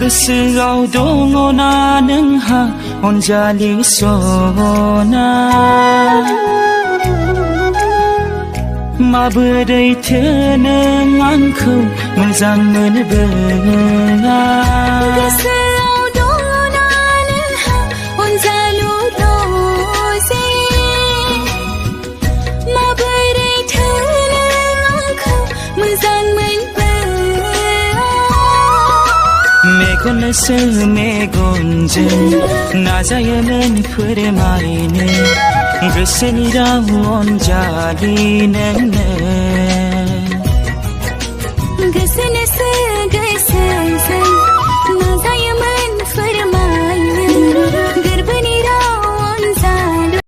गोसोआव दङना नोंहा अनजालि सना माबोरैथो नों आंखौ मोजां मोनबोआ गोसोआव दङना नोंहा अनजालु दसे माबोरैथो नों आंखौ मोजां मोनबोआ मेगनसो मेगनजों नाजायोमोन फोरमायनो गोसोनि राव अनजालि नोंनो गोसोनोसो गोसोजों